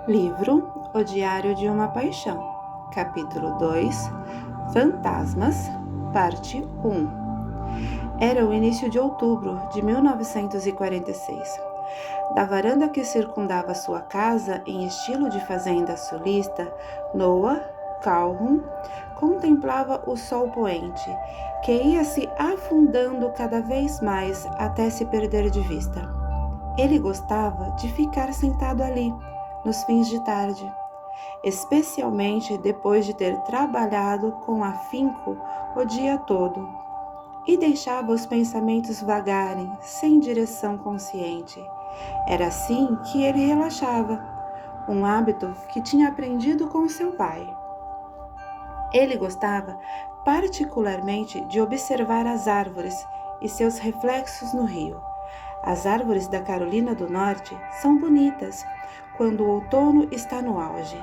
Livro O Diário de uma Paixão, capítulo 2, Fantasmas, parte 1. Era o início de outubro de 1946. Da varanda que circundava sua casa em estilo de fazenda sulista, Noah Calhoun contemplava o sol poente, que ia se afundando cada vez mais até se perder de vista. Ele gostava de ficar sentado ali, nos fins de tarde, especialmente depois de ter trabalhado com afinco o dia todo, e deixava os pensamentos vagarem sem direção consciente. Era assim que ele relaxava, um hábito que tinha aprendido com seu pai. Ele gostava particularmente de observar as árvores e seus reflexos no rio. As árvores da Carolina do Norte são bonitas quando o outono está no auge.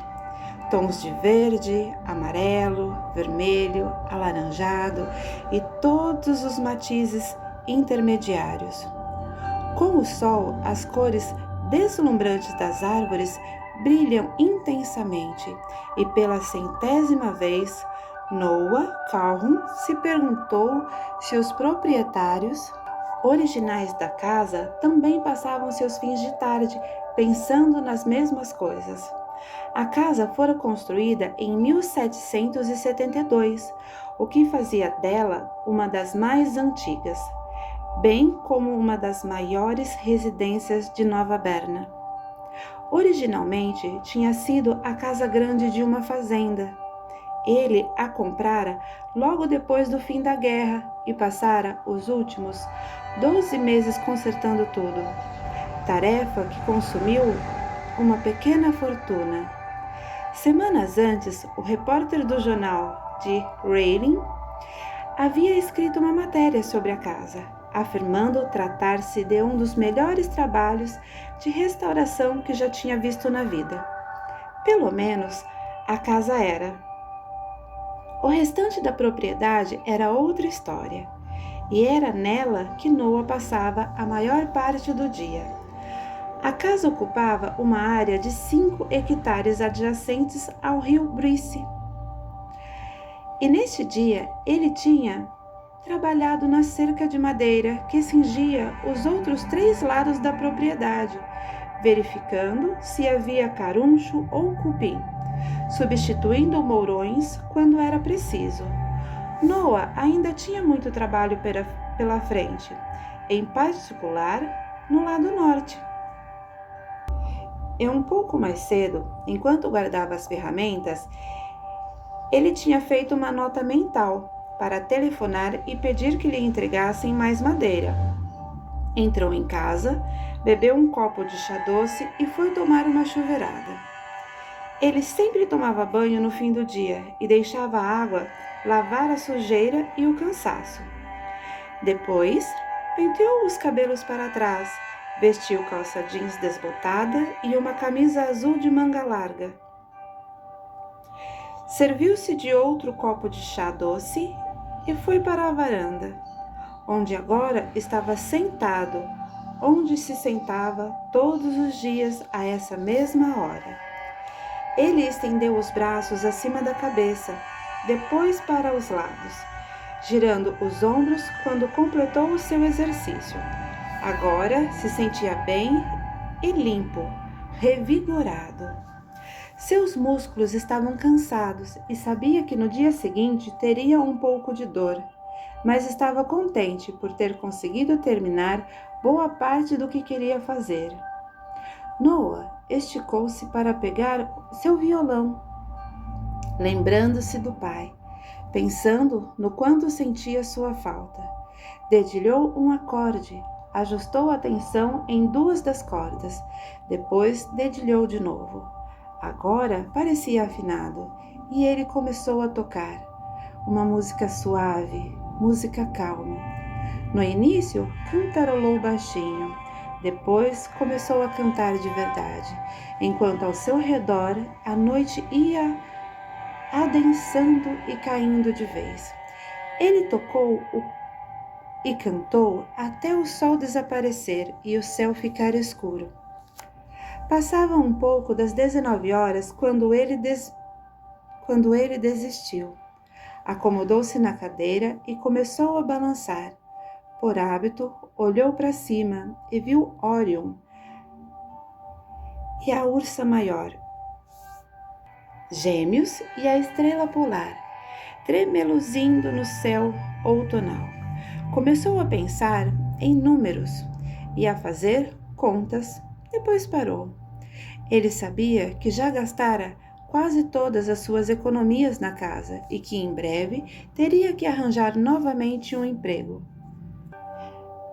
Tons de verde, amarelo, vermelho, alaranjado e todos os matizes intermediários. Com o sol, as cores deslumbrantes das árvores brilham intensamente e pela 100ª vez, Noah Calhoun se perguntou se os proprietários originais da casa também passavam seus fins de tarde pensando nas mesmas coisas. A casa fora construída em 1772, o que fazia dela uma das mais antigas, bem como uma das maiores residências de Nova Berna. Originalmente tinha sido a casa grande de uma fazenda. Ele a comprara logo depois do fim da guerra e passara os últimos 12 meses consertando tudo, tarefa que consumiu uma pequena fortuna. Semanas antes, o repórter do jornal de Rayling havia escrito uma matéria sobre a casa, afirmando tratar-se de um dos melhores trabalhos de restauração que já tinha visto na vida. Pelo menos, a casa era. O restante da propriedade era outra história, e era nela que Noah passava a maior parte do dia. A casa ocupava uma área de 5 hectares adjacentes ao rio Brice. E neste dia ele tinha trabalhado na cerca de madeira que cingia os outros 3 lados da propriedade, verificando se havia caruncho ou cupim, substituindo mourões quando era preciso. Noah ainda tinha muito trabalho pela frente, em particular no lado norte. E um pouco mais cedo, enquanto guardava as ferramentas, ele tinha feito uma nota mental para telefonar e pedir que lhe entregassem mais madeira. Entrou em casa, bebeu um copo de chá doce e foi tomar uma chuveirada. Ele sempre tomava banho no fim do dia e deixava a água lavar a sujeira e o cansaço. Depois, penteou os cabelos para trás, vestiu calça jeans desbotada e uma camisa azul de manga larga. Serviu-se de outro copo de chá doce e foi para a varanda, onde agora estava sentado, onde se sentava todos os dias a essa mesma hora. Ele estendeu os braços acima da cabeça, depois para os lados, girando os ombros quando completou o seu exercício. Agora se sentia bem e limpo, revigorado. Seus músculos estavam cansados e sabia que no dia seguinte teria um pouco de dor, mas estava contente por ter conseguido terminar boa parte do que queria fazer. Noah esticou-se para pegar seu violão, lembrando-se do pai, pensando no quanto sentia sua falta. Dedilhou um acorde, ajustou a tensão em 2 das cordas, depois dedilhou de novo. Agora parecia afinado e ele começou a tocar. Uma música suave, música calma. No início, cantarolou baixinho. Depois começou a cantar de verdade, enquanto ao seu redor a noite ia adensando e caindo de vez. Ele tocou e cantou até o sol desaparecer e o céu ficar escuro. Passava um pouco das 19 horas quando ele desistiu. Acomodou-se na cadeira e começou a balançar. Por hábito, olhou para cima e viu Orion e a Ursa Maior, Gêmeos e a estrela polar, tremeluzindo no céu outonal. Começou a pensar em números e a fazer contas, depois parou. Ele sabia que já gastara quase todas as suas economias na casa e que em breve teria que arranjar novamente um emprego.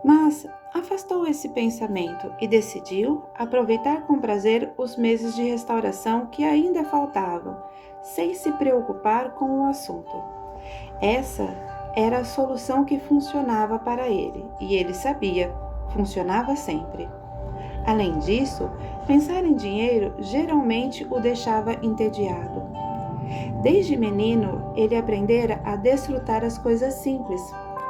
Mas afastou esse pensamento e decidiu aproveitar com prazer os meses de restauração que ainda faltavam, sem se preocupar com o assunto. Essa era a solução que funcionava para ele, e ele sabia, funcionava sempre. Além disso, pensar em dinheiro geralmente o deixava entediado. Desde menino, ele aprendera a desfrutar as coisas simples,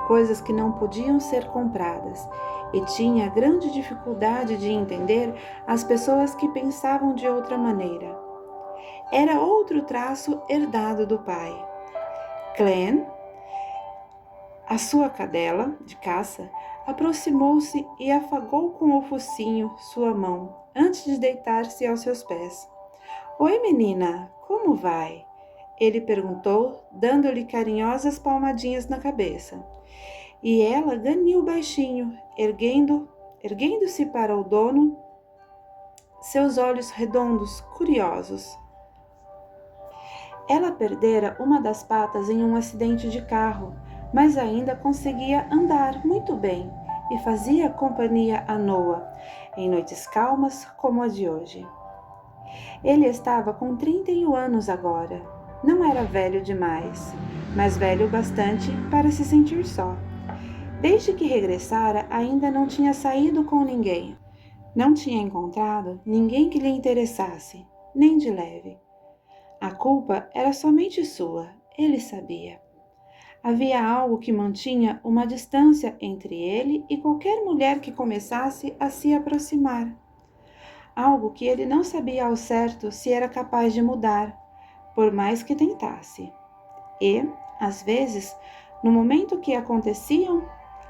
coisas que não podiam ser compradas, e tinha grande dificuldade de entender as pessoas que pensavam de outra maneira. Era outro traço herdado do pai. Clem, a sua cadela de caça, aproximou-se e afagou com o focinho sua mão, antes de deitar-se aos seus pés. "Oi, menina, como vai?" ele perguntou, dando-lhe carinhosas palmadinhas na cabeça. E ela ganiu baixinho, erguendo-se para o dono, seus olhos redondos, curiosos. Ela perdera uma das patas em um acidente de carro, mas ainda conseguia andar muito bem e fazia companhia a Noah, em noites calmas como a de hoje. Ele estava com 31 anos agora. Não era velho demais, mas velho bastante para se sentir só. Desde que regressara, ainda não tinha saído com ninguém. Não tinha encontrado ninguém que lhe interessasse, nem de leve. A culpa era somente sua, ele sabia. Havia algo que mantinha uma distância entre ele e qualquer mulher que começasse a se aproximar. Algo que ele não sabia ao certo se era capaz de mudar, por mais que tentasse. E, às vezes, no momento que aconteciam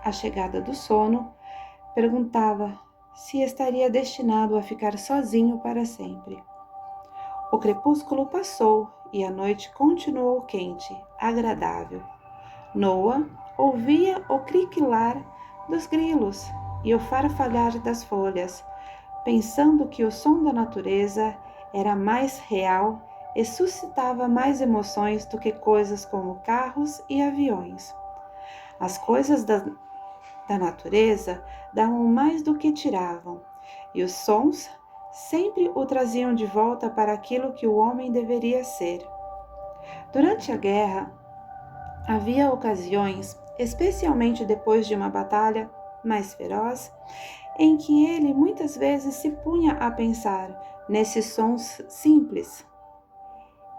a chegada do sono, perguntava se estaria destinado a ficar sozinho para sempre. O crepúsculo passou e a noite continuou quente, agradável. Noah ouvia o criquilar dos grilos e o farfalhar das folhas, pensando que o som da natureza era mais real e suscitava mais emoções do que coisas como carros e aviões. As coisas da natureza davam mais do que tiravam, e os sons sempre o traziam de volta para aquilo que o homem deveria ser. Durante a guerra, havia ocasiões, especialmente depois de uma batalha mais feroz, em que ele muitas vezes se punha a pensar nesses sons simples.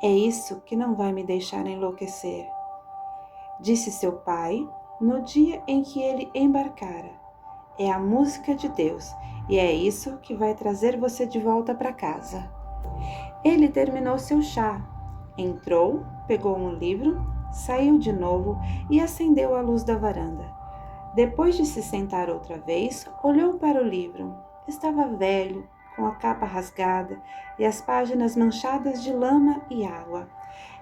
"É isso que não vai me deixar enlouquecer", disse seu pai no dia em que ele embarcara. "É a música de Deus e é isso que vai trazer você de volta para casa." Ele terminou seu chá, entrou, pegou um livro, saiu de novo e acendeu a luz da varanda. Depois de se sentar outra vez, olhou para o livro. Estava velho, com a capa rasgada e as páginas manchadas de lama e água.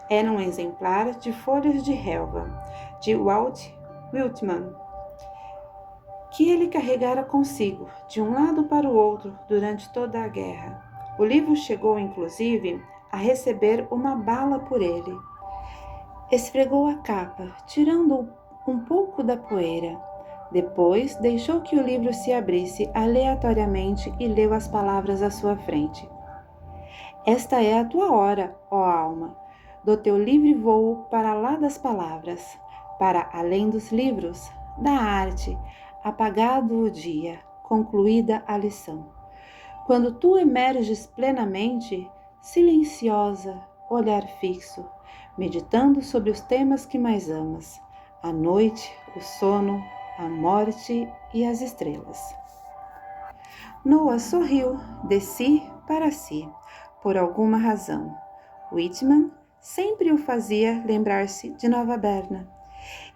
Era um exemplar de Folhas de Relva, de Walt Whitman, que ele carregara consigo, de um lado para o outro, durante toda a guerra. O livro chegou, inclusive, a receber uma bala por ele. Esfregou a capa, tirando um pouco da poeira. Depois, deixou que o livro se abrisse aleatoriamente e leu as palavras à sua frente. "Esta é a tua hora, ó alma, do teu livre voo para lá das palavras, para além dos livros, da arte, apagado o dia, concluída a lição. Quando tu emerges plenamente, silenciosa, olhar fixo, meditando sobre os temas que mais amas, a noite, o sono, a morte e as estrelas." Noah sorriu de si para si, por alguma razão. Whitman sempre o fazia lembrar-se de Nova Berna,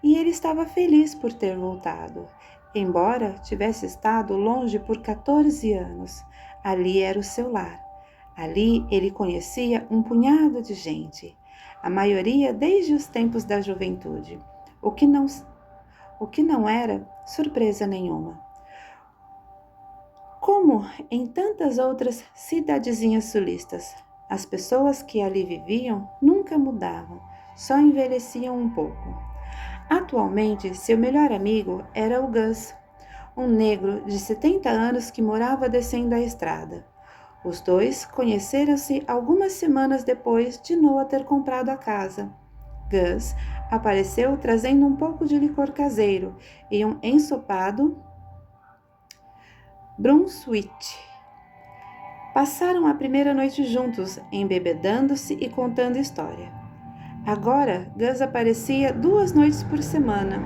e ele estava feliz por ter voltado. Embora tivesse estado longe por 14 anos, ali era o seu lar. Ali ele conhecia um punhado de gente, a maioria desde os tempos da juventude, o que não era surpresa nenhuma. Como em tantas outras cidadezinhas sulistas, as pessoas que ali viviam nunca mudavam, só envelheciam um pouco. Atualmente, seu melhor amigo era o Gus, um negro de 70 anos que morava descendo a estrada. Os dois conheceram-se algumas semanas depois de Noah ter comprado a casa. Gus apareceu trazendo um pouco de licor caseiro e um ensopado Brunswick. Passaram a primeira noite juntos, embebedando-se e contando história. Agora, Gus aparecia 2 noites por semana,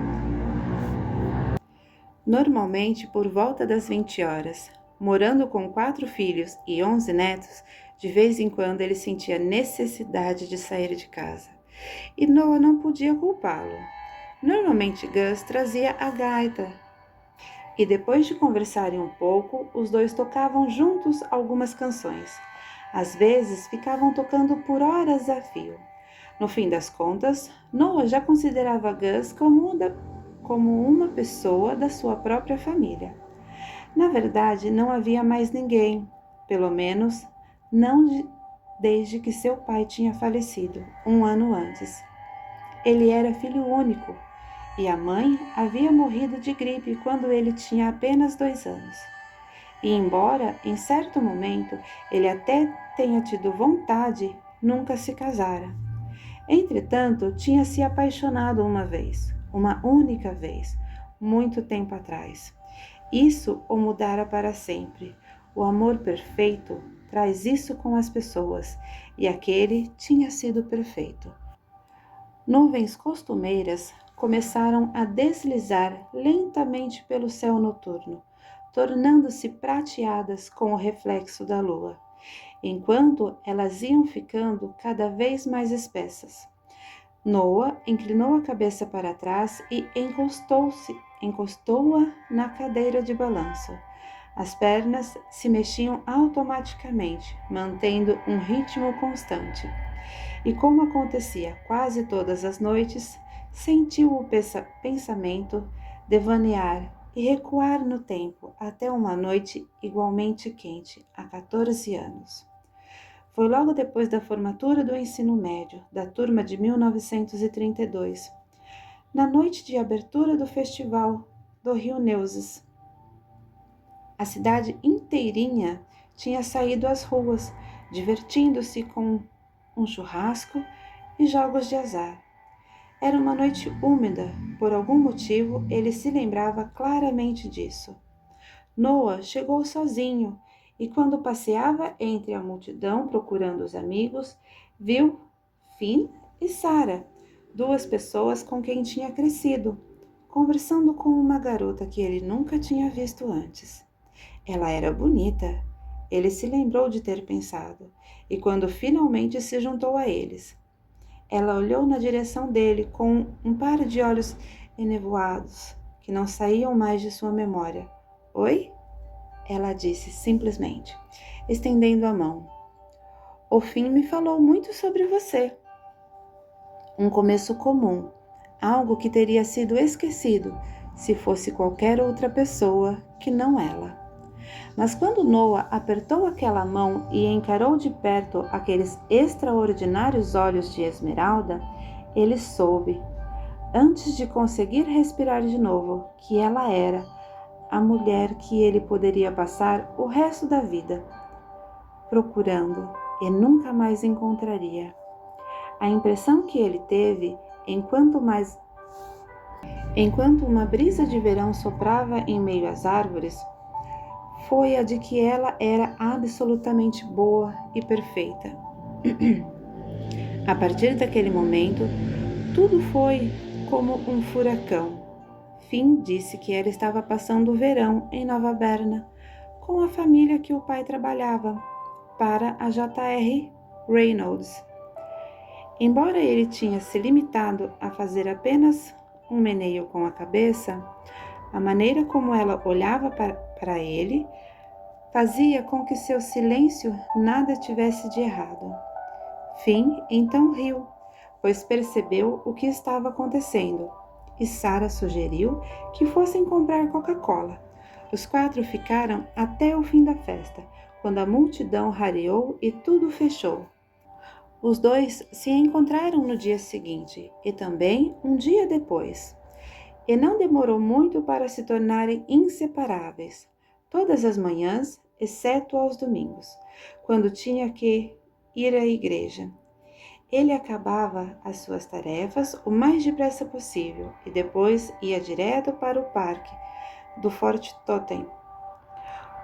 normalmente por volta das 20 horas. Morando com 4 filhos e 11 netos, de vez em quando ele sentia necessidade de sair de casa. E Noah não podia culpá-lo. Normalmente Gus trazia a gaita, e depois de conversarem um pouco, os dois tocavam juntos algumas canções. Às vezes ficavam tocando por horas a fio. No fim das contas, Noah já considerava Gus como uma pessoa da sua própria família. Na verdade, não havia mais ninguém, pelo menos não desde que seu pai tinha falecido, 1 ano antes. Ele era filho único e a mãe havia morrido de gripe quando ele tinha apenas 2 anos. E embora, em certo momento, ele até tenha tido vontade, nunca se casara. Entretanto, tinha se apaixonado uma única vez, muito tempo atrás. Isso o mudara para sempre. O amor perfeito traz isso com as pessoas, e aquele tinha sido perfeito. Nuvens costumeiras começaram a deslizar lentamente pelo céu noturno, tornando-se prateadas com o reflexo da lua, enquanto elas iam ficando cada vez mais espessas. Noah inclinou a cabeça para trás e encostou-a na cadeira de balanço. As pernas se mexiam automaticamente, mantendo um ritmo constante. E como acontecia quase todas as noites, sentiu o pensamento devanear e recuar no tempo até uma noite igualmente quente, há 14 anos. Foi logo depois da formatura do ensino médio, da turma de 1932, na noite de abertura do festival do Rio Neuses. A cidade inteirinha tinha saído às ruas, divertindo-se com um churrasco e jogos de azar. Era uma noite úmida, por algum motivo ele se lembrava claramente disso. Noah chegou sozinho e quando passeava entre a multidão procurando os amigos, viu Finn e Sarah, 2 pessoas com quem tinha crescido, conversando com uma garota que ele nunca tinha visto antes. Ela era bonita, ele se lembrou de ter pensado, e quando finalmente se juntou a eles, ela olhou na direção dele com um par de olhos enevoados que não saíam mais de sua memória. Oi? Ela disse simplesmente, estendendo a mão. O Finn me falou muito sobre você. Um começo comum, algo que teria sido esquecido se fosse qualquer outra pessoa que não ela. Mas quando Noah apertou aquela mão e encarou de perto aqueles extraordinários olhos de esmeralda, ele soube, antes de conseguir respirar de novo, que ela era a mulher que ele poderia passar o resto da vida procurando e nunca mais encontraria. A impressão que ele teve, enquanto uma brisa de verão soprava em meio às árvores, foi a de que ela era absolutamente boa e perfeita. A partir daquele momento, tudo foi como um furacão. Finn disse que ela estava passando o verão em Nova Berna, com a família que o pai trabalhava. para a J.R. Reynolds. Embora ele tinha se limitado a fazer apenas um meneio com a cabeça, a maneira como ela olhava para ele fazia com que seu silêncio nada tivesse de errado. Finn então riu, pois percebeu o que estava acontecendo, e Sarah sugeriu que fossem comprar Coca-Cola. Os 4 ficaram até o fim da festa, quando a multidão rareou e tudo fechou. Os 2 se encontraram no dia seguinte e também um dia depois. E não demorou muito para se tornarem inseparáveis, todas as manhãs, exceto aos domingos, quando tinha que ir à igreja. Ele acabava as suas tarefas o mais depressa possível e depois ia direto para o parque do Forte Totem,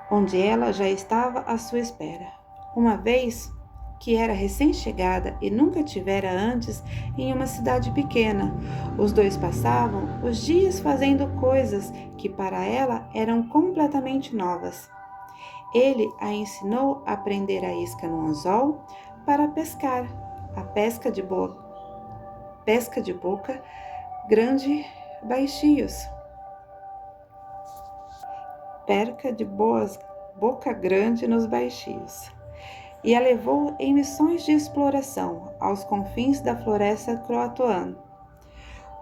onde ela já estava à sua espera. Uma vez que era recém-chegada e nunca tivera antes em uma cidade pequena, os 2 passavam os dias fazendo coisas que para ela eram completamente novas. Ele a ensinou a prender a isca no anzol para pescar, a pesca de boca grande baixios. Perca de boca grande nos baixios. E a levou em missões de exploração aos confins da floresta croatoana.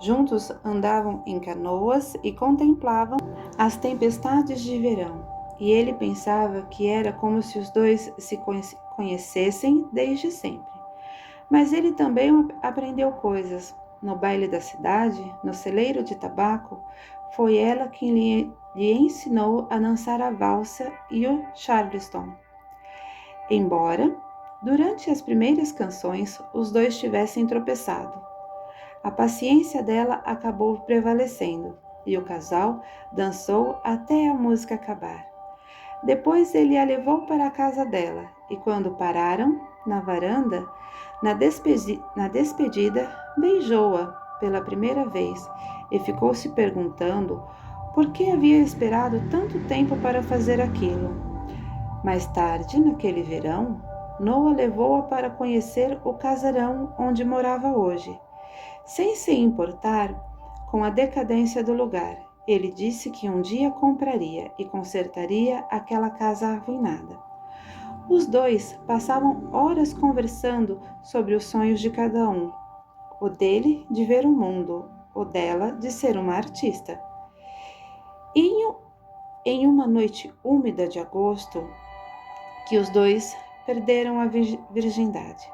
Juntos andavam em canoas e contemplavam as tempestades de verão, e ele pensava que era como se os 2 se conhecessem desde sempre. Mas ele também aprendeu coisas. No baile da cidade, no celeiro de tabaco, foi ela quem lhe ensinou a dançar a valsa e o charleston. Embora, durante as primeiras canções, os 2 tivessem tropeçado, a paciência dela acabou prevalecendo e o casal dançou até a música acabar. Depois ele a levou para a casa dela e quando pararam na varanda, na despedida, beijou-a pela primeira vez e ficou se perguntando por que havia esperado tanto tempo para fazer aquilo. Mais tarde, naquele verão, Noah levou-a para conhecer o casarão onde morava hoje. Sem se importar com a decadência do lugar, ele disse que um dia compraria e consertaria aquela casa arruinada. Os 2 passavam horas conversando sobre os sonhos de cada um. O dele de ver o mundo, o dela de ser uma artista. Em uma noite úmida de agosto, que os 2 perderam a virgindade.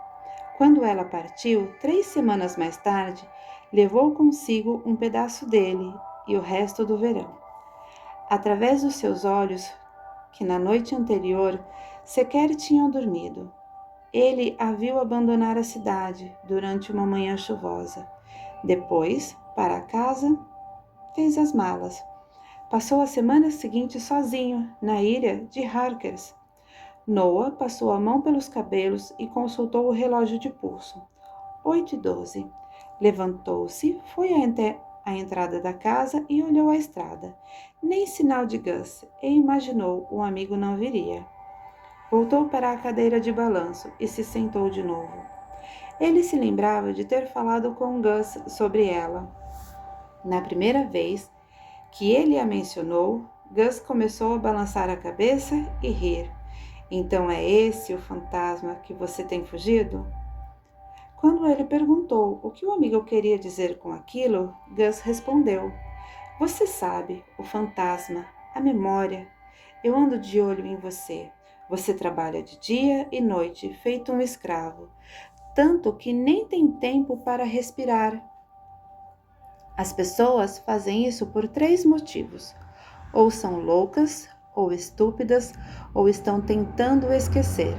Quando ela partiu, 3 semanas mais tarde, levou consigo um pedaço dele e o resto do verão. Através dos seus olhos, que na noite anterior sequer tinham dormido, ele a viu abandonar a cidade durante uma manhã chuvosa. Depois, para casa, fez as malas. Passou a semana seguinte sozinho, na ilha de Harkers. Noah passou a mão pelos cabelos e consultou o relógio de pulso. 8h12. Levantou-se, foi à entrada da casa e olhou a estrada. Nem sinal de Gus, e imaginou o amigo não viria. Voltou para a cadeira de balanço e se sentou de novo. Ele se lembrava de ter falado com Gus sobre ela. Na primeira vez que ele a mencionou, Gus começou a balançar a cabeça e rir. Então é esse o fantasma que você tem fugido? Quando ele perguntou o que o amigo queria dizer com aquilo, Gus respondeu: Você sabe, o fantasma, a memória. Eu ando de olho em você. Você trabalha de dia e noite, feito um escravo, tanto que nem tem tempo para respirar. As pessoas fazem isso por 3 motivos: ou são loucas, ou estúpidas, ou estão tentando esquecer.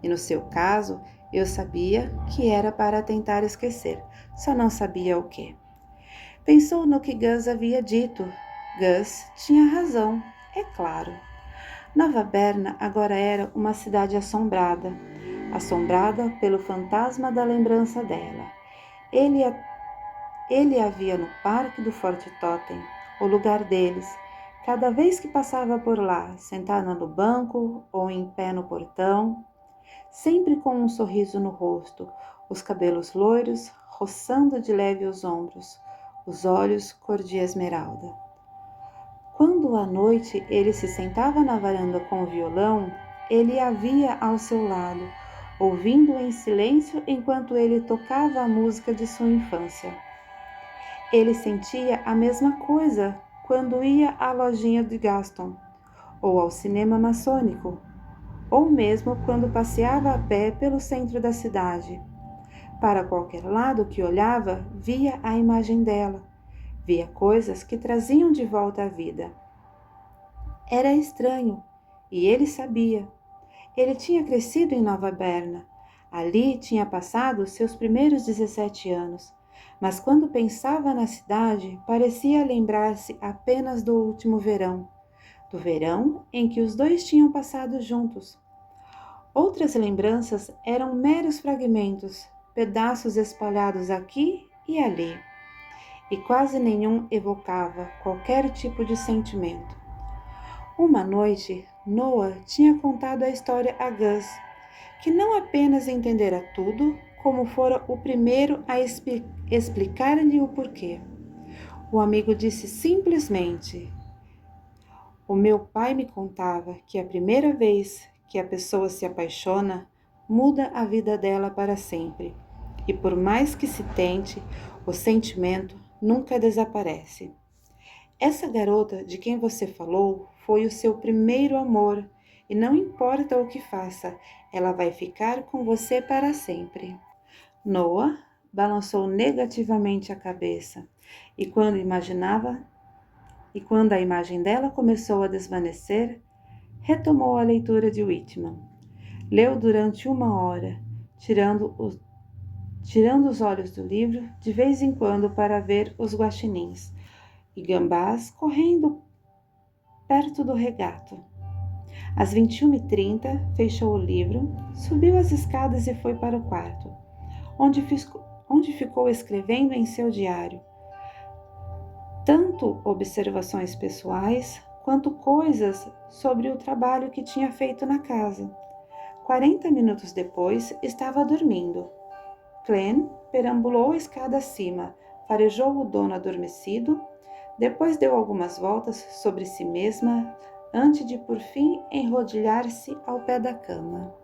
E no seu caso, eu sabia que era para tentar esquecer, só não sabia o que. Pensou no que Gus havia dito. Gus tinha razão, é claro. Nova Berna agora era uma cidade assombrada pelo fantasma da lembrança dela. Ele a via no parque do Forte Totem, o lugar deles. Cada vez que passava por lá, sentada no banco ou em pé no portão, sempre com um sorriso no rosto, os cabelos loiros roçando de leve os ombros, os olhos cor de esmeralda. Quando à noite ele se sentava na varanda com o violão, ele a via ao seu lado, ouvindo em silêncio enquanto ele tocava a música de sua infância. Ele sentia a mesma coisa quando ia à lojinha de Gaston, ou ao cinema maçônico, ou mesmo quando passeava a pé pelo centro da cidade. Para qualquer lado que olhava, via a imagem dela, via coisas que traziam de volta a vida. Era estranho, e ele sabia. Ele tinha crescido em Nova Berna. Ali tinha passado seus primeiros 17 anos, mas quando pensava na cidade, parecia lembrar-se apenas do último verão, do verão em que os dois tinham passado juntos. Outras lembranças eram meros fragmentos, pedaços espalhados aqui e ali, e quase nenhum evocava qualquer tipo de sentimento. Uma noite, Noah tinha contado a história a Gus, que não apenas entendera tudo, como fora o primeiro a explicar-lhe o porquê. O amigo disse simplesmente: "O meu pai me contava que a primeira vez que a pessoa se apaixona, muda a vida dela para sempre. E por mais que se tente, o sentimento nunca desaparece. Essa garota de quem você falou foi o seu primeiro amor, e não importa o que faça, ela vai ficar com você para sempre." Noah balançou negativamente a cabeça, e quando a imagem dela começou a desvanecer, retomou a leitura de Whitman. Leu durante 1 hora, tirando os olhos do livro de vez em quando para ver os guaxinins e gambás correndo perto do regato. Às 21h30, fechou o livro, subiu as escadas e foi para o quarto, onde ficou escrevendo em seu diário, tanto observações pessoais quanto coisas sobre o trabalho que tinha feito na casa. 40 minutos depois, estava dormindo. Clem perambulou a escada acima, farejou o dono adormecido, depois deu algumas voltas sobre si mesma, antes de por fim enrodilhar-se ao pé da cama.